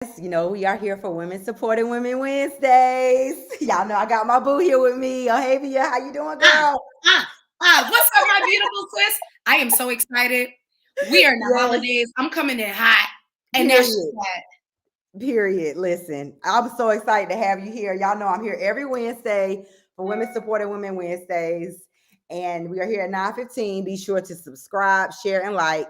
We are here for Women Supporting Women Wednesdays. Y'all know I got my boo here with me. Ohavia, how you doing, Ah, girl? what's up, my beautiful sis? I am so excited. We are in the Yes, holidays. I'm coming in hot. And that's just period. that. Period. Listen, I'm so excited to have you here. Y'all know I'm here every Wednesday for Women Supporting Women Wednesdays. And we are here at 9:15. Be sure to subscribe, share, and like.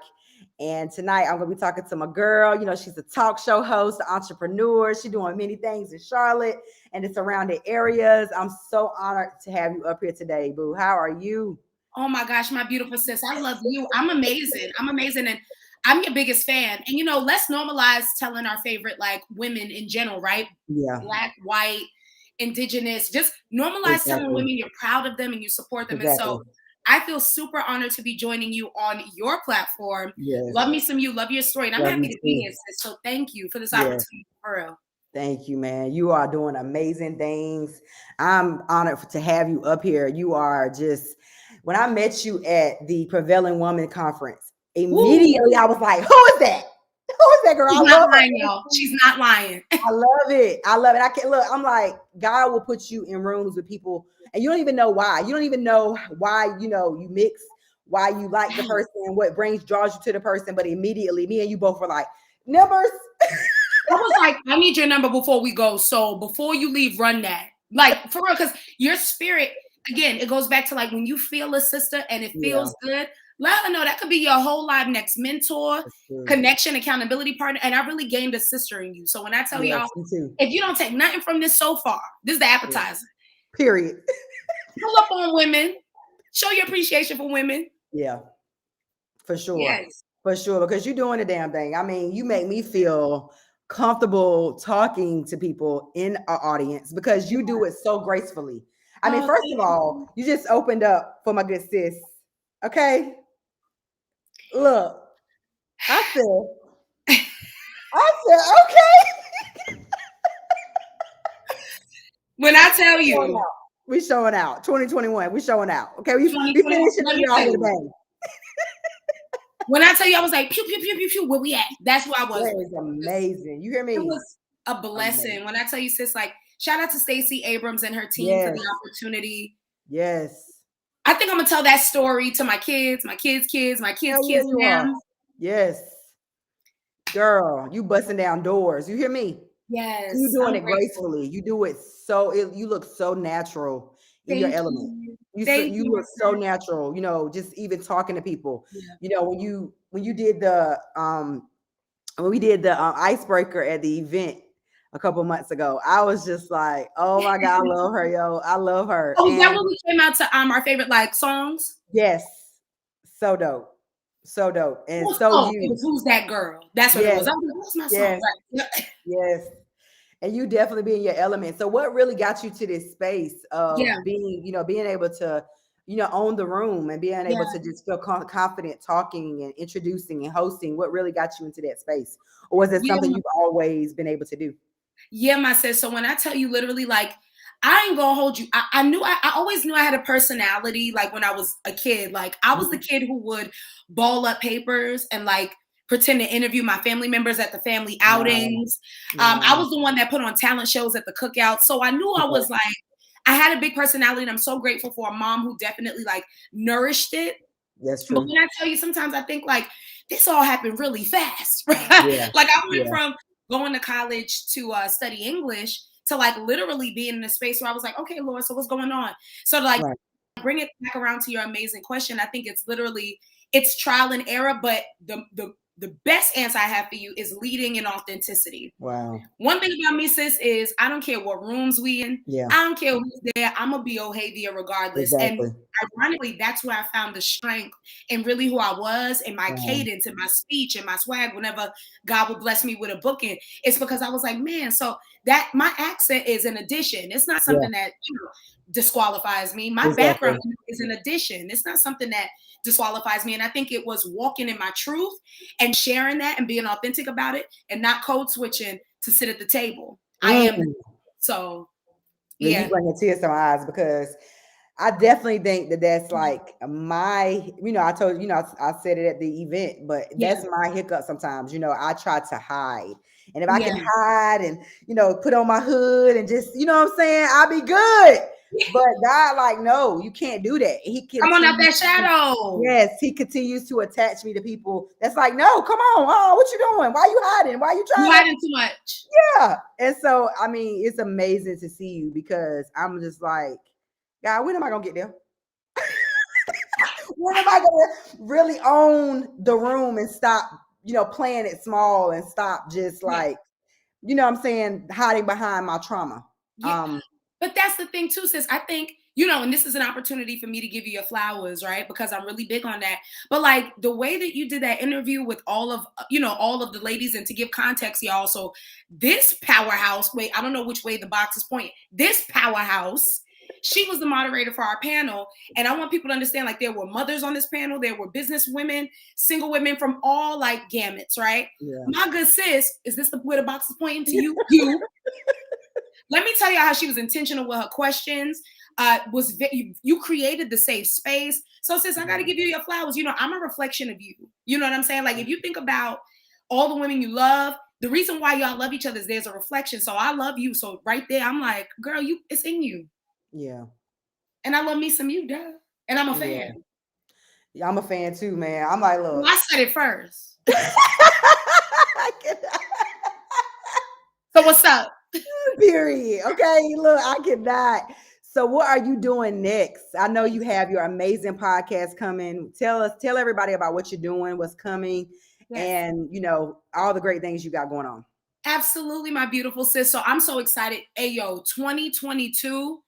And tonight I'm gonna be talking to my girl. She's a talk show host, entrepreneur. She's doing many things in Charlotte and the surrounding areas. I'm so honored to have you up here today, boo. How are you? Oh my gosh, my beautiful sis. I love you. I'm amazing. I'm amazing. And I'm your biggest fan. And let's normalize telling our favorite like women in general, right? Yeah, Black, white, indigenous. Just normalize telling exactly. women you're proud of them and you support them. And so Exactly. I feel super honored to be joining you on your platform. Yes. Love me some you, love your story. And I'm Love you happy to be here, too. sis. So thank you for this Yes. opportunity for real. Thank you, man. You are doing amazing things. I'm honored to have you up here. You are just, when I met you at the Prevailing Woman Conference, Woo! immediately I was like, who is that? Who is that girl? She's I not love lying, her. y'all. She's not lying. I love it. I love it. I can't look. I'm like, God will put you in rooms with people, and you don't even know why. You don't even know why. You mix, why you like the person, what brings draws you to the person. But immediately, me and you both were like, numbers. I was like, I need your number before we go. So before you leave, run that. Like for real, because your spirit, again, it goes back to like when you feel a sister and it Yeah, feels good, let her know that could be your whole life next mentor, that's true. connection, accountability partner. And I really gained a sister in you. So when I tell y'all, Yes, me too. if you don't take nothing from this so far, this is the Yeah. appetizer. Period. Pull up on women, show your appreciation for women. Yeah, for sure. Yes. For sure. Because you're doing the damn thing. I mean, you make me feel comfortable talking to people in our audience because you do it so gracefully. I mean, Oh, first of thank all, you. you just opened up for my good sis. Okay. Look, I said, okay. When I tell Showing you, out. We showing out. 2021. We showing out. Okay. We 2021, finishing let the me year off tell with a you. bang. When I tell you, I was like, pew, pew, pew, pew, pew, where we at? That's where I was That with is it. amazing. You hear It me? was a blessing. Amazing. When I tell you, sis, like, shout out to Stacey Abrams and her team for the Yes. opportunity. Yes. I think I'm gonna tell that story to my kids, my kids' kids, my kids' Hell yeah, kids, you and are. them. Yes. Girl, you busting down doors. You hear me? You Yes, doing I'm it grateful. gracefully. You do it you look so natural in your Thank element. you. You Thank you, my look so sis. natural, just even talking to people. Yeah. When you did the when we did the icebreaker at the event a couple months ago, I was just like, oh my God, I love her, yo. I love her. Oh, is that And when we came out to our favorite like songs? yes, so dope. So dope. And so It you. was Who's That Girl? That's what it Yes, was. I was like, what's my song? yes, Right. yes. And you definitely be in your element. So what really got you to this space Yeah. of being able to, own the room and being able Yeah. to just feel confident talking and introducing and hosting? What really got you into that space? Or was it something Yeah. you've always been able to do? Yeah, my sis. So when I tell you literally, like, I ain't gonna hold you. I always knew I had a personality. Like when I was a kid, like I was the Mhm. kid who would ball up papers and like pretend to interview my family members at the family Wow. outings. I Wow. was the one that put on talent shows at the cookout. So I knew I Okay. was like, I had a big personality, and I'm so grateful for a mom who definitely like nourished it. That's But true. when I tell you, sometimes I think like this all happened really fast. Yeah. Like I went Yeah. from going to college to study English to like literally being in a space where I was like, okay, Lord, so what's going on? So like Right. bring it back around to your amazing question. I think it's literally it's trial and error, but the best answer I have for you is leading in authenticity. Wow. One thing about me, sis, is I don't care what rooms we in. Yeah. I don't care who's there. I'm gonna be Ohavia regardless. And Exactly. ironically, that's where I found the strength and really who I was and my Wow. cadence and my speech and my swag whenever God would bless me with a booking. It's because I was like, man, so that my accent is an addition. It's not Yeah. something that disqualifies me. My background Exactly. is an addition. It's not something that disqualifies me. And I think it was walking in my truth and sharing that and being authentic about it and not code switching to sit at the table. I am Mm. so Then you yeah. bring a tears to my eyes because I definitely think that that's like I told I said it at the event, but Yeah. that's my hiccup sometimes. I try to hide And if I can hide and, put on my hood and just, you know what I'm saying, I'll be good. But God, like, no, you can't do that. He Come on out that continues shadow. Yes, he continues to attach me to people that's like, no, come on. Oh, what you doing? Why you hiding? Why you You trying hiding too much. Yeah. And so, I mean, it's amazing to see you because I'm just like, God, when am I going to get there? When am I going to really own the room and stop, playing it small and stop just like, you know what I'm saying, hiding behind my trauma? Yeah. But that's the thing too, sis. I think, and this is an opportunity for me to give you your flowers, right? Because I'm really big on that. But like the way that you did that interview with all of the ladies, and to give context, y'all. So this powerhouse, wait, I don't know which way the box is pointing. This powerhouse, she was the moderator for our panel. And I want people to understand, like, there were mothers on this panel, there were business women, single women from all like gamuts, right? Yeah. My good sis, is this where the box is pointing to you? You. Let me tell you how she was intentional with her questions. You created the safe space. So sis, I got to give you your flowers. I'm a reflection of you. You know what I'm saying? Like if you think about all the women you love, the reason why y'all love each other is there's a reflection. So I love you. So right there, I'm like, girl, it's in you. Yeah. And I love me some you, duh. And I'm a fan. Yeah, I'm a fan too, man. I'm like, look. Well, I said it first. So what's up? Period. Okay, look, I cannot. So what are you doing next? I know you have your amazing podcast coming. Tell everybody about what you're doing, what's coming, and all the great things you got going on. Absolutely, my beautiful sis. So I'm so excited. Ayo, 2022,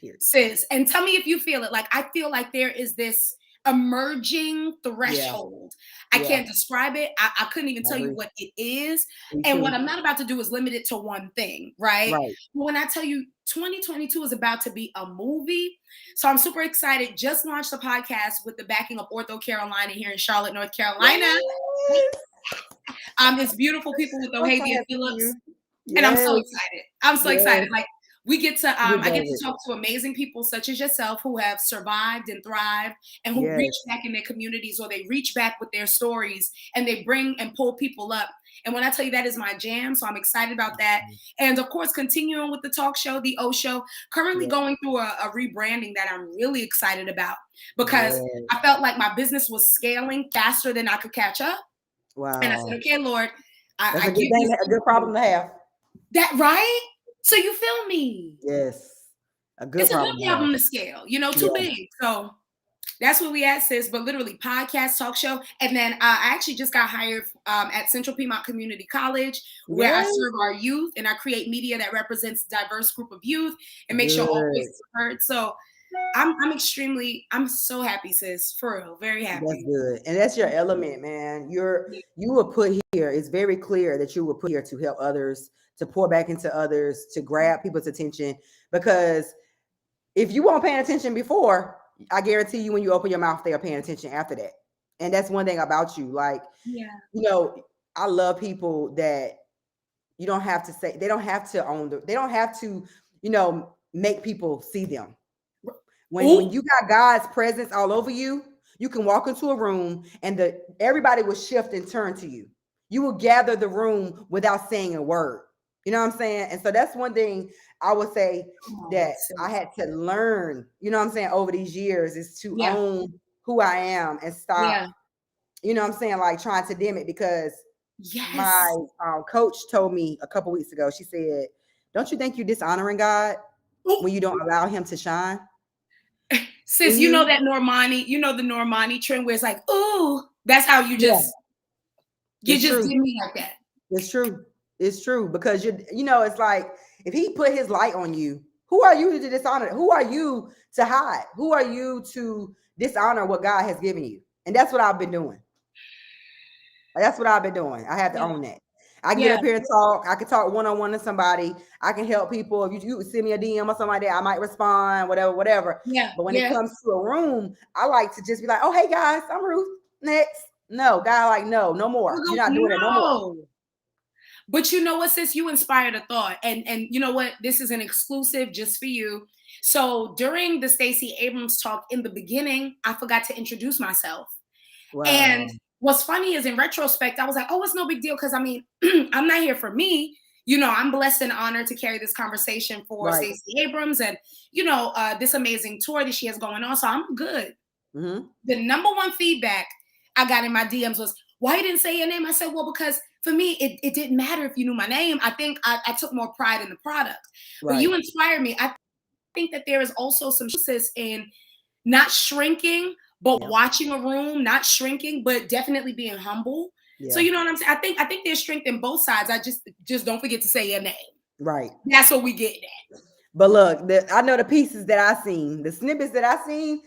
Period. sis. And tell me if you feel it. Like I feel like there is this emerging threshold. I can't describe it. I couldn't even tell you what it is. And what I'm not about to do is limit it to one thing, right? But when I tell you 2022 is about to be a movie, so I'm super excited. Just launched a podcast with the backing of Ortho Carolina here in Charlotte, North Carolina. It's beautiful people with Ohavia Phillips. And I'm so excited. I'm so excited. Like we get to I get to talk to amazing people such as yourself who have survived and thrived and who reach back in their communities, or they reach back with their stories and they bring and pull people up. And when I tell you that is my jam, so I'm excited about that. And of course, continuing with the talk show, the O Show, currently going through a rebranding that I'm really excited about because I felt like my business was scaling faster than I could catch up. Wow. And I said, okay, Lord, that's a good problem to have. That right? So you feel me? Yes. It's a good problem to scale, too big. So that's where we at, sis. But literally podcast, talk show. And then I actually just got hired at Central Piedmont Community College, where I serve our youth and I create media that represents a diverse group of youth and make sure all voices are heard. So I'm so happy, sis. For real. Very happy. That's good. And that's your element, man. You were put here. It's very clear that you were put here to help others, to pour back into others, to grab people's attention. Because if you weren't paying attention before, I guarantee you when you open your mouth, they are paying attention after that. And that's one thing about you. Like, I love people that you don't have to say, they don't have to they don't have to, make people see them. When you got God's presence all over you, you can walk into a room and everybody will shift and turn to you. You will gather the room without saying a word. You know what I'm saying? And so that's one thing I would say that I had to learn, over these years, is to own who I am and stop, like trying to dim it. Because my coach told me a couple weeks ago, she said, don't you think you're dishonoring God when you don't allow him to shine? Sis, that Normani, the Normani trend where it's like, ooh, that's how you just did me like that. It's true. It's true. Because it's like, if he put his light on you, who are you to dishonor? Who are you to hide? Who are you to dishonor what God has given you? And that's what I've been doing. I have to own that. I can get up here and talk. I can talk one-on-one to somebody. I can help people. If you send me a DM or something like that, I might respond, whatever. Yeah. But when it comes to a room, I like to just be like, oh, hey guys, I'm Ruth. Next. No, God, like, no more. You're not doing it no more. But you know what, sis? You inspired a thought. And you know what? This is an exclusive just for you. So during the Stacey Abrams talk in the beginning, I forgot to introduce myself. Wow. And what's funny is in retrospect, I was like, oh, it's no big deal. Cause I mean, I'm not here for me. You know, I'm blessed and honored to carry this conversation for Stacey Abrams and, you know, this amazing tour that she has going on. So I'm good. Mm-hmm. The number one feedback I got in my DMs was, why you didn't say your name? I said, well, because for me, it didn't matter if you knew my name. I think I took more pride in the product. But you inspired me. I think that there is also some emphasis in not shrinking, but watching a room, not shrinking, but definitely being humble. Yeah. So you know what I'm saying? I think there's strength in both sides. I just don't forget to say your name. Right. That's what we get at. But look, I know the pieces that I seen, the snippets that I seen,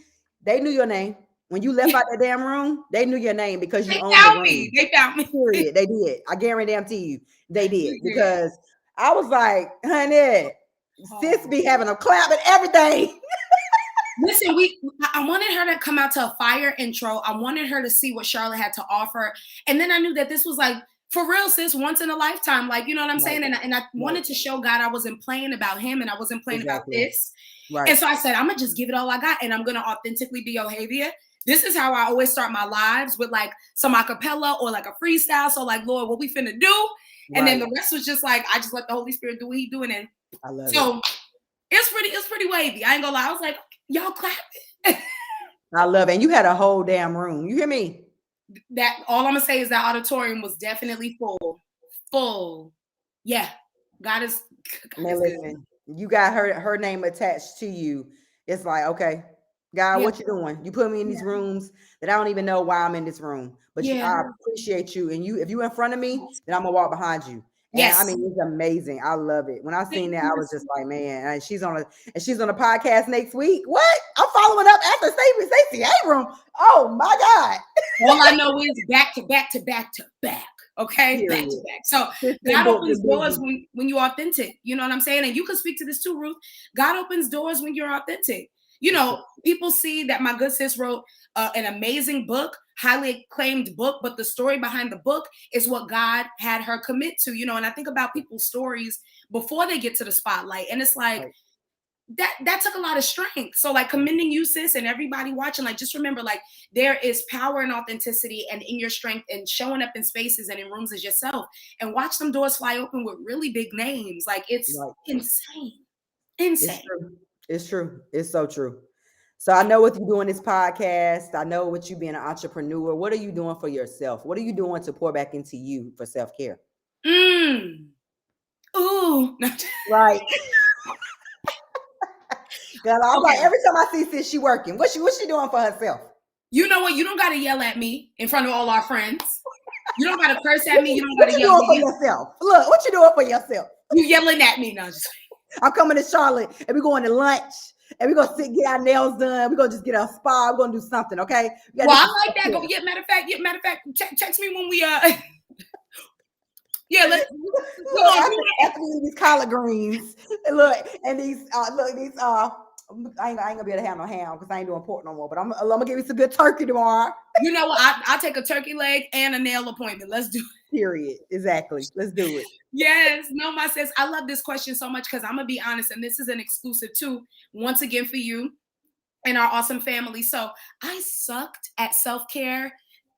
they knew your name. When you left out the damn room, they knew your name because you owned the room. They found me. Period. They did. I guarantee you, they did. Because I was like, honey, sis be having a clap and everything. Listen, I wanted her to come out to a fire intro. I wanted her to see what Charlotte had to offer. And then I knew that this was like, for real, sis, once in a lifetime. Like, you know what I'm saying? And I wanted to show God I wasn't playing about him and I wasn't playing about this. Right. And so I said, I'm going to just give it all I got and I'm going to authentically be Ohavia. This is how I always start my lives, with like some acapella or like a freestyle. So like, Lord, what we finna do? Right. And then the rest was just like, I just let the Holy Spirit do what he doing. And I love it. It's pretty wavy. I ain't gonna lie. I was like, y'all clapping. I love it. And you had a whole damn room. You hear me? That all I'm gonna say is that auditorium was definitely full. Yeah. God is listen, you got her name attached to you. It's like, okay, God, what you doing? You put me in these rooms that I don't even know why I'm in this room. But I appreciate you. And if you in front of me, then I'm gonna walk behind you. Yes, I mean, it's amazing. I love it. When I seen that, I was just like, man, and she's on a podcast next week. What? I'm following up after Stacey Abrams. Oh my God. All I know is back to back to back to back. Okay, back to back. So God opens doors when you're authentic. You know what I'm saying? And you can speak to this too, Ruth. God opens doors when you're authentic. You know, people see that my good sis wrote an amazing book, highly acclaimed book, but the story behind the book is what God had her commit to, you know, and I think about people's stories before they get to the spotlight. And it's like, that took a lot of strength. So like commending you, sis, and everybody watching, like, just remember, like, there is power and authenticity and in your strength and showing up in spaces and in rooms as yourself, and watch them doors fly open with really big names. Like, it's insane. It's true. It's so true. So I know what you're doing this podcast. I know what you being an entrepreneur. What are you doing for yourself? What are you doing to pour back into you for self-care? Ooh. Right. God, I'm like, every time I see sis, she working. What's she doing for herself? You know what? You don't got to yell at me in front of all our friends. You don't got to curse at me. You don't got to yell at me. Yourself. Look, what you doing for yourself? You yelling at me now. I'm coming to Charlotte and we're going to lunch and we're going to get our nails done. We're going to just get a spa. We're going to do something, okay? Well, I like that. Go, matter of fact, text me when we yeah, let's after these collard greens. And these I ain't gonna be able to have no ham because I ain't doing pork no more. But I'm gonna give you some good turkey tomorrow. You know what? I'll take a turkey leg and a nail appointment. Let's do it. Period. Exactly. Let's do it. Yes. No, my sis. I love this question so much because I'm gonna be honest, and this is an exclusive too, once again for you and our awesome family. So I sucked at self-care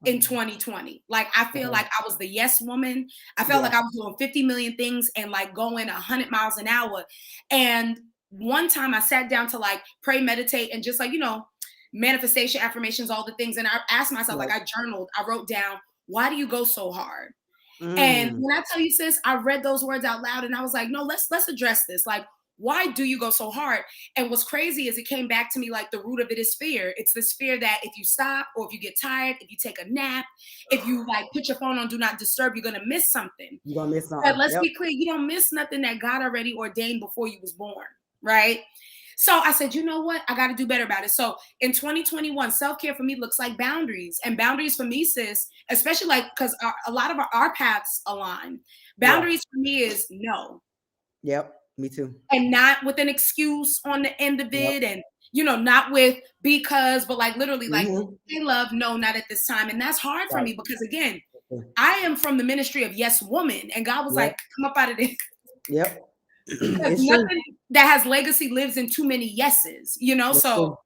in 2020. Like, I feel like I was the yes woman. I felt like I was doing 50 million things and like going 100 miles an hour. And one time I sat down to like pray, meditate, and just like, you know, manifestation, affirmations, all the things. And I asked myself, like, I journaled, I wrote down, why do you go so hard? And when I tell you, sis, I read those words out loud and I was like, no, let's address this. Like, why do you go so hard? And what's crazy is it came back to me like the root of it is fear. It's this fear that if you stop or if you get tired, if you take a nap, if you like put your phone on do not disturb, you're going to miss something. You're going to miss something. But let's be clear. You don't miss nothing that God already ordained before you was born. Right. So I said, you know what? I got to do better about it. So in 2021, self-care for me looks like boundaries. And boundaries for me, sis, especially like, because a lot of our paths align. Boundaries for me is no. Yep. Me too. And not with an excuse on the end of it. And, you know, not with because, but like literally like, hey, love, no, not at this time. And that's hard for me because, again, I am from the ministry of yes woman. And God was like, come up out of this. Yep. Nothing that has legacy lives in too many yeses, you know? So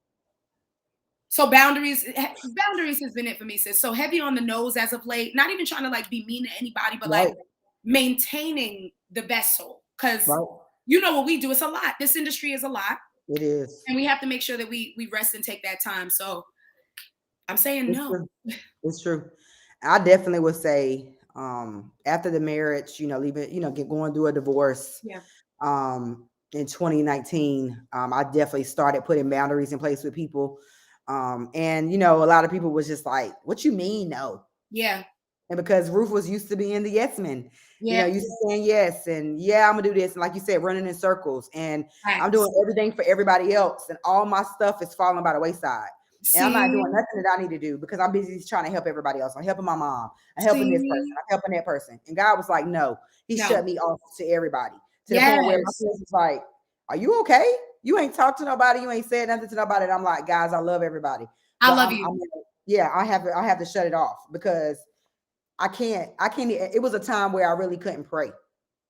So boundaries has been it for me, sis. So heavy on the nose as of late, not even trying to like be mean to anybody, but like maintaining the vessel. Cause you know what we do, it's a lot. This industry is a lot. It is. And we have to make sure that we rest and take that time. So I'm saying no. It's true. I definitely would say after the marriage, leaving, going through a divorce. Yeah. In 2019, I definitely started putting boundaries in place with people. And a lot of people was just like, what you mean no? Yeah. And because Ruth was used to being the yes man, used to saying yes and yeah, I'm gonna do this. And like you said, running in circles and I'm doing everything for everybody else. And all my stuff is falling by the wayside. And I'm not doing nothing that I need to do because I'm busy trying to help everybody else. I'm helping my mom. I'm helping this person. I'm helping that person. And God was like, no, he shut me off to everybody. To the point where my friends was like, are you okay? You ain't talked to nobody. You ain't said nothing to nobody. And I'm like, guys, I love everybody. I love you. I have to shut it off because I can't, it was a time where I really couldn't pray.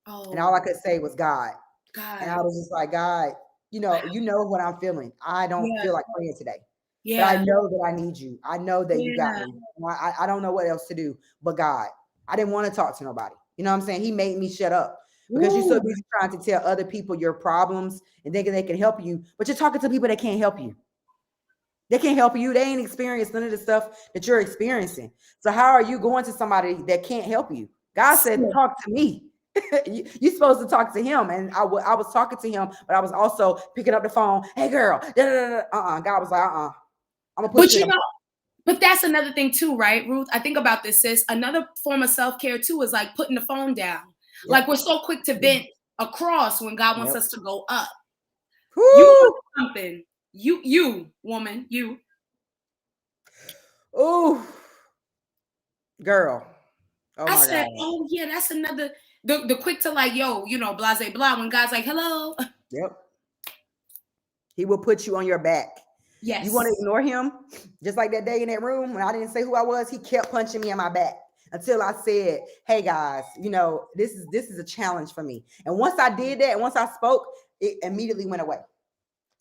Oh. And all I could say was God. And I was just like, God, you know what I'm feeling. I don't feel like praying today. Yeah. But I know that I need you. I know that you got me. I don't know what else to do, but God, I didn't want to talk to nobody. You know what I'm saying? He made me shut up because you're so busy trying to tell other people your problems and thinking they can help you, but you're talking to people that can't help you. They can't help you. They ain't experienced none of the stuff that you're experiencing. So how are you going to somebody that can't help you? God said, talk to me. You're supposed to talk to him. And I was talking to him, but I was also picking up the phone. Hey, girl. God was like, I'm going to put you But that's another thing too, right, Ruth? I think about this, sis. Another form of self-care too is like putting the phone down. Yep. Like we're so quick to vent across when God wants us to go up. Woo! You want something. You, woman, you. Ooh, girl. Oh my said, God. oh yeah, that's another, the quick to like, yo, blase blah, when God's like, hello. Yep. He will put you on your back. Yes. You want to ignore him? Just like that day in that room when I didn't say who I was, he kept punching me on my back until I said, hey guys, this is a challenge for me. And once I did that, once I spoke, it immediately went away.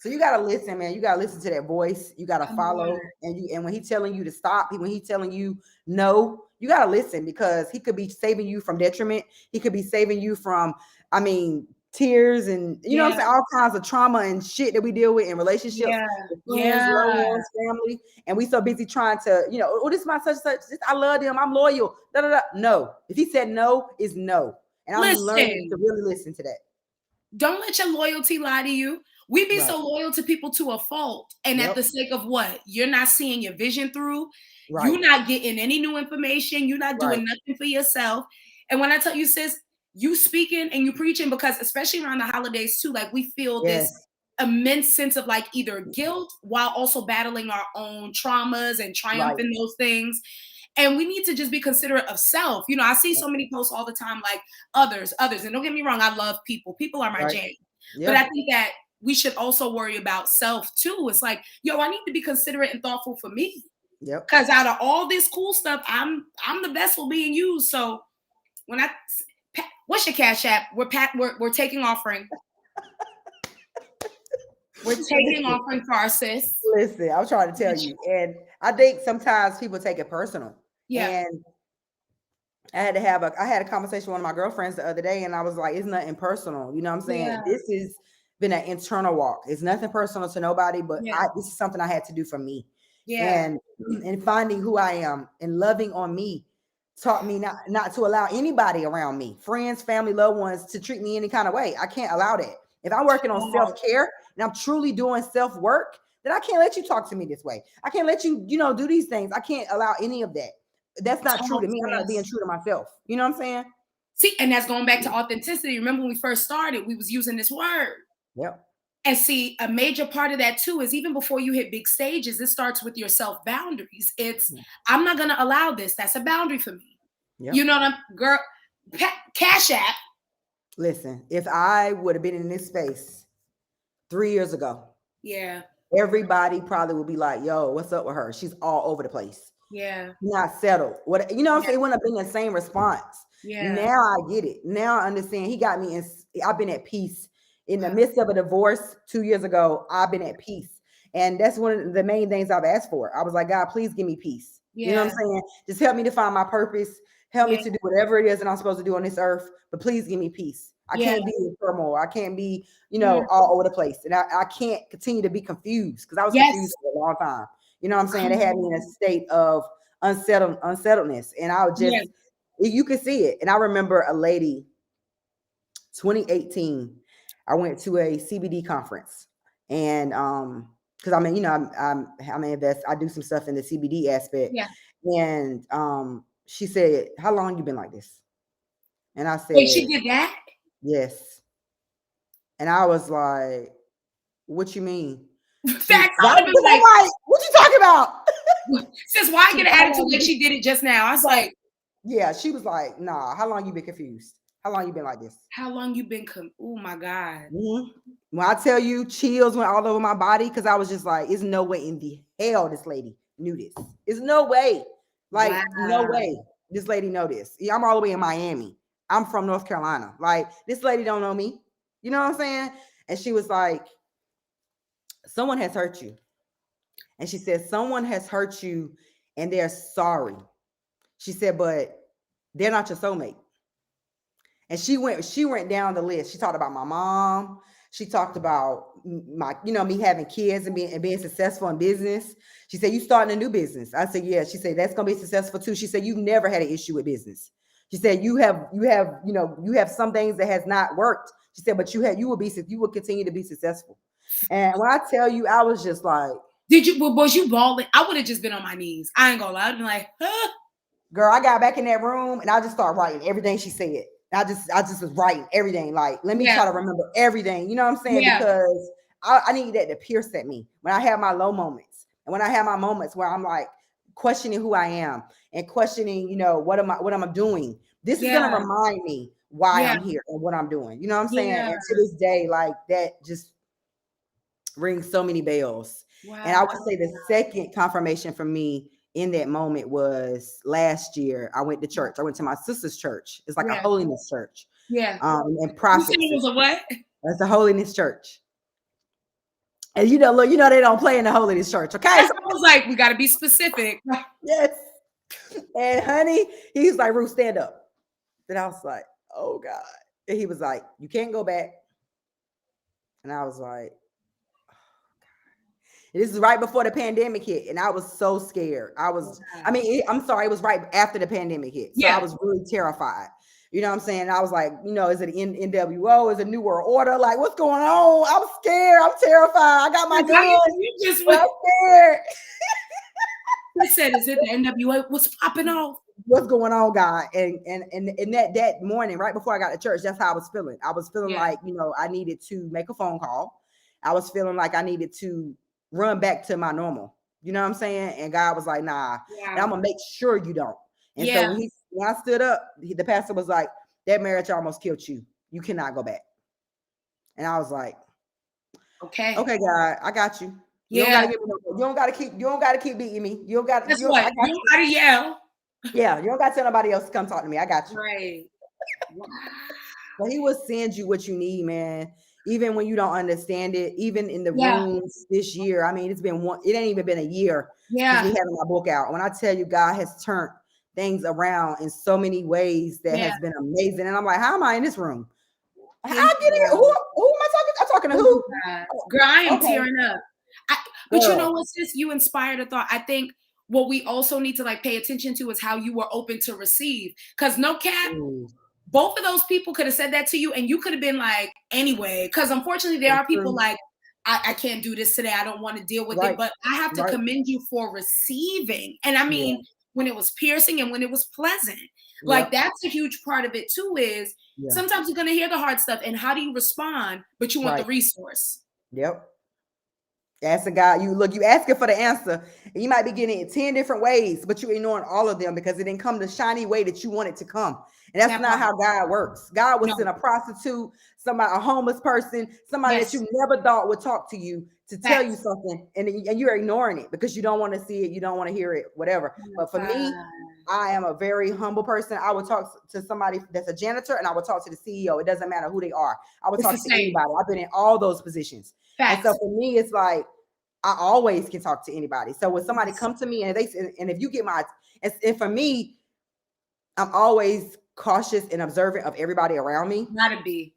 So you got to listen, man. You got to listen to that voice. You got to follow. And when he's telling you to stop, when he's telling you no, you got to listen because he could be saving you from detriment. He could be saving you from, tears and, you know what I'm saying? All kinds of trauma and shit that we deal with in relationships, with friends, loved ones, family. And we so busy trying to, this is my such and such. I love them. I'm loyal. No. If he said no, it's no. And I'm learning to really listen to that. Don't let your loyalty lie to you. We be so loyal to people to a fault. And at the sake of what? You're not seeing your vision through. Right. You're not getting any new information. You're not doing nothing for yourself. And when I tell you, sis, you speaking and you preaching, because especially around the holidays too, like we feel this immense sense of like either guilt while also battling our own traumas and triumphing those things. And we need to just be considerate of self. I see so many posts all the time, like others. And don't get me wrong, I love people. People are my jam. But I think that we should also worry about self too. It's like, yo, I need to be considerate and thoughtful for me. Yep. Because out of all this cool stuff, I'm the vessel being used. So when what's your Cash App? We're taking offering. We're taking offering for our sis. Listen, I'm trying to tell you. And I think sometimes people take it personal. Yeah. And I had a conversation with one of my girlfriends the other day, and I was like, it's nothing personal. You know what I'm saying? Yeah. This has been an internal walk. It's nothing personal to nobody, but this is something I had to do for me. Yeah. And finding who I am and loving on me taught me not to allow anybody around me, friends, family, loved ones, to treat me any kind of way. I can't allow that. If I'm working on self-care and I'm truly doing self-work, then I can't let you talk to me this way. I can't let you, do these things. I can't allow any of that. That's not true to me. I'm not being true to myself. You know what I'm saying? See, and that's going back to authenticity. Remember when we first started, we was using this word. Yep. And see, a major part of that too is even before you hit big stages, it starts with your self boundaries. It's, I'm not going to allow this. That's a boundary for me. Yep. You know what girl, Cash App. Listen, if I would have been in this space 3 years ago, everybody probably would be like, yo, what's up with her? She's all over the place. Yeah. Not settled. What, you know what I'm saying? It wouldn't have been the same response. Yeah. Now I get it. Now I understand. He got me I've been at peace. In the midst of a divorce 2 years ago, I've been at peace. And that's one of the main things I've asked for. I was like, God, please give me peace. You know what I'm saying? Just help me to find my purpose. Help me to do whatever it is that I'm supposed to do on this earth. But please give me peace. I can't be in turmoil. I can't be, all over the place. And I can't continue to be confused, because I was confused for a long time. You know what I'm saying? They had me in a state of unsettledness. And I would just, you could see it. And I remember a lady, 2018, I went to a CBD conference. And because I mean, I'm invest. I do some stuff in the CBD aspect. Yeah. And she said, "How long you been like this?" And I said, "Wait, she did that?" Yes. And I was like, "What you mean?" Facts. I'm like, "What you talking about?" Says, "Why get an attitude like she did it just now?" I was like, "Yeah." She was like, "Nah. How long you been confused? How long you been like this? How long you been? Oh my God." Mm-hmm. When I tell you, chills went all over my body, because I was just like, "There's no way in the hell this lady knew this. There's no way. Like, no way this lady know this. Yeah, I'm all the way in Miami. I'm from North Carolina. Like, this lady don't know me. You know what I'm saying?" And she was like, "Someone has hurt you." And she said, "Someone has hurt you and they're sorry." She said, "But they're not your soulmate." And she went down the list. She talked about my mom. She talked about my, me having kids and being successful in business. She said, "You starting a new business?" I said, "Yeah." She said, "That's going to be successful too." She said, "You've never had an issue with business." She said, you have some things that has not worked." She said, "But you will continue to be successful." And when I tell you, I was just like, was you bawling? I would have just been on my knees. I ain't gonna lie. I'd be like, huh? Girl, I got back in that room and I just started writing everything she said. I just was writing everything. Like, let me try to remember everything. You know what I'm saying? Yeah. Because I need that to pierce at me when I have my low moments, and when I have my moments where I'm like questioning who I am and questioning, what am I doing? This is gonna remind me why I'm here and what I'm doing. You know what I'm saying? And to this day, like, that just rings so many bells. Wow. And I would say the second confirmation for me in that moment was last year. I went to church. I went to my sister's church. It's like a holiness church. Yeah. And prophets. You said it was a what? It's a holiness church. And they don't play in the holiness church. Okay. I was like, we got to be specific. Yes. And honey, he's like, "Ruth, stand up." And I was like, "Oh God." And he was like, "You can't go back." And I was like, this is right before the pandemic hit, and I was so scared. It was right after the pandemic hit. So I was really terrified. You know what I'm saying? I was like, is it NWO? Is it New World Order? Like, what's going on? I'm scared. I'm terrified. I got my gun. I'm scared. I said, "Is it the NWO? What's popping off? What's going on, God?" And that morning, right before I got to church, that's how I was feeling. I was feeling like, I needed to make a phone call. I was feeling like I needed to run back to my normal. You know what I'm saying? And God was like, "Nah, and I'm gonna make sure you don't." And so when I stood up, the pastor was like, "That marriage almost killed you. You cannot go back." And I was like, okay, God, I got you. You don't gotta keep beating me. You don't gotta yell. Yeah, you don't gotta tell nobody else to come talk to me. I got you. Right. Wow. But he will send you what you need, man. Even when you don't understand it, even in the rooms this year. I mean, it ain't even been a year since we had my book out. When I tell you, God has turned things around in so many ways that has been amazing. And I'm like, how am I in this room? How I get here? Who am I talking to? I'm talking to who? Girl, I am tearing up. But you know what, sis? You inspired a thought. I think what we also need to pay attention to is how you were open to receive. Because no cap, both of those people could have said that to you and you could have been like, anyway. Because unfortunately, there are people like, I can't do this today. I don't want to deal with it. But I have to commend you for receiving. And I mean, when it was piercing and when it was pleasant. Like, that's a huge part of it too, is sometimes you're going to hear the hard stuff. And how do you respond? But you want the resource. Yep. Ask a guy, you asking for the answer, and you might be getting it 10 different ways, but you're ignoring all of them because it didn't come the shiny way that you want it to come. And that's not how God works. God will send a prostitute, a homeless person, somebody that you never thought would talk to you to tell you something, and you're ignoring it because you don't want to see it, you don't want to hear it, whatever. But for me, I am a very humble person. I would talk to somebody that's a janitor, and I would talk to the CEO. It doesn't matter who they are. I would talk to anybody. I've been in all those positions. And so for me, it's like, I always can talk to anybody. So when somebody come to me and if you get and for me, I'm always cautious and observant of everybody around me. Gotta be.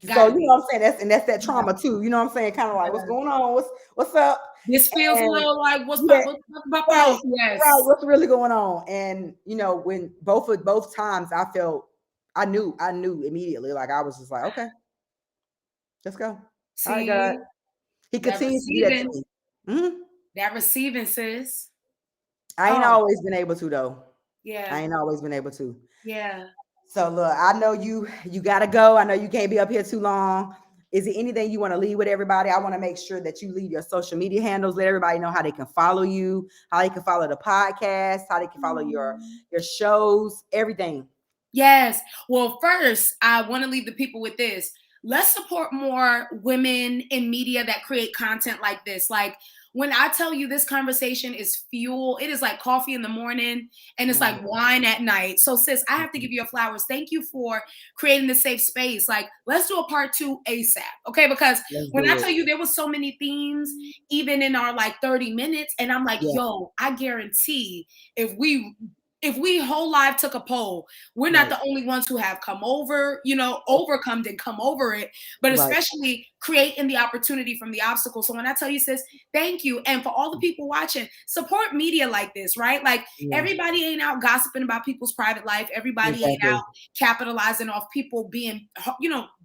So you know what I'm saying? That's that trauma too. You know what I'm saying? Kind of like, what's going on? What's up? This feels a little like what's right, yes. Right, what's really going on? And when both times I knew immediately. Like I was just like, okay, let's go. See, all right, God. He continues to do that to me. Mm-hmm. That receiving, sis. I ain't always been able to though. Yeah. I ain't always been able to. Yeah. So look, I know you gotta go. I know you can't be up here too long. Is there anything you want to leave with everybody? I want to make sure that you leave your social media handles. Let everybody know how they can follow you, how they can follow the podcast, how they can follow your shows, everything. Yes. Well, first, I want to leave the people with this. Let's support more women in media that create content like this. Like when I tell you this conversation is fuel, it is like coffee in the morning and it's like wine at night. So sis, I have to give you your flowers. Thank you for creating this safe space. Like let's do a part 2 ASAP. Okay. Because when I tell you there was so many themes, even in our like 30 minutes, and I'm like, yo, I guarantee if we whole live took a poll, we're not the only ones who have come over, overcome and come over it, but especially creating the opportunity from the obstacle. So when I tell you, sis, thank you. And for all the people watching, support media like this, right? Like everybody ain't out gossiping about people's private life. Everybody ain't out capitalizing off people being,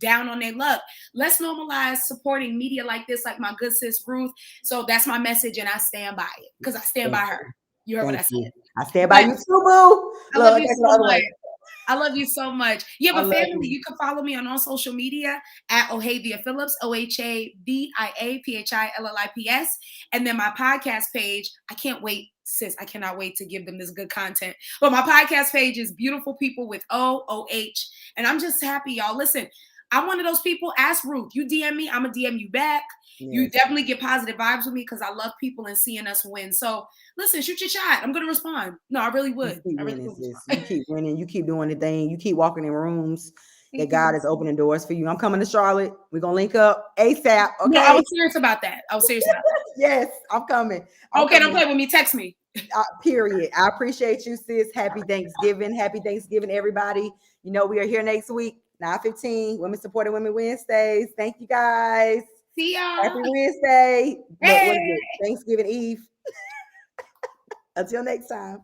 down on their luck. Let's normalize supporting media like this, like my good sis Ruth. So that's my message and I stand by it because I stand by her. You heard what I said. I stand by you too, boo. I love you so much. I love you so much. Yeah, but family, you can follow me on all social media at Ohavia Phillips, OHAVIAPHILLIPS. And then my podcast page, I can't wait, sis. I cannot wait to give them this good content. But my podcast page is Beautiful People with OOH. And I'm just happy, y'all. Listen, I'm one of those people. Ask Ruth. You DM me, I'm going to DM you back. Yes. You definitely get positive vibes with me because I love people and seeing us win. So listen, shoot your shot. I'm going to respond. No, I really would. You keep winning. You keep doing the thing. You keep walking in rooms that God is opening doors for you. I'm coming to Charlotte. We're going to link up ASAP. Okay. No, I was serious about that. Yes, I'm coming. Okay, don't play with me. Text me. Period. I appreciate you, sis. Happy Thanksgiving. Happy Thanksgiving, everybody. We are here next week, 9:15, Women Supporting Women Wednesdays. Thank you, guys. See y'all. Happy Wednesday. Hey. Thanksgiving Eve. Until next time.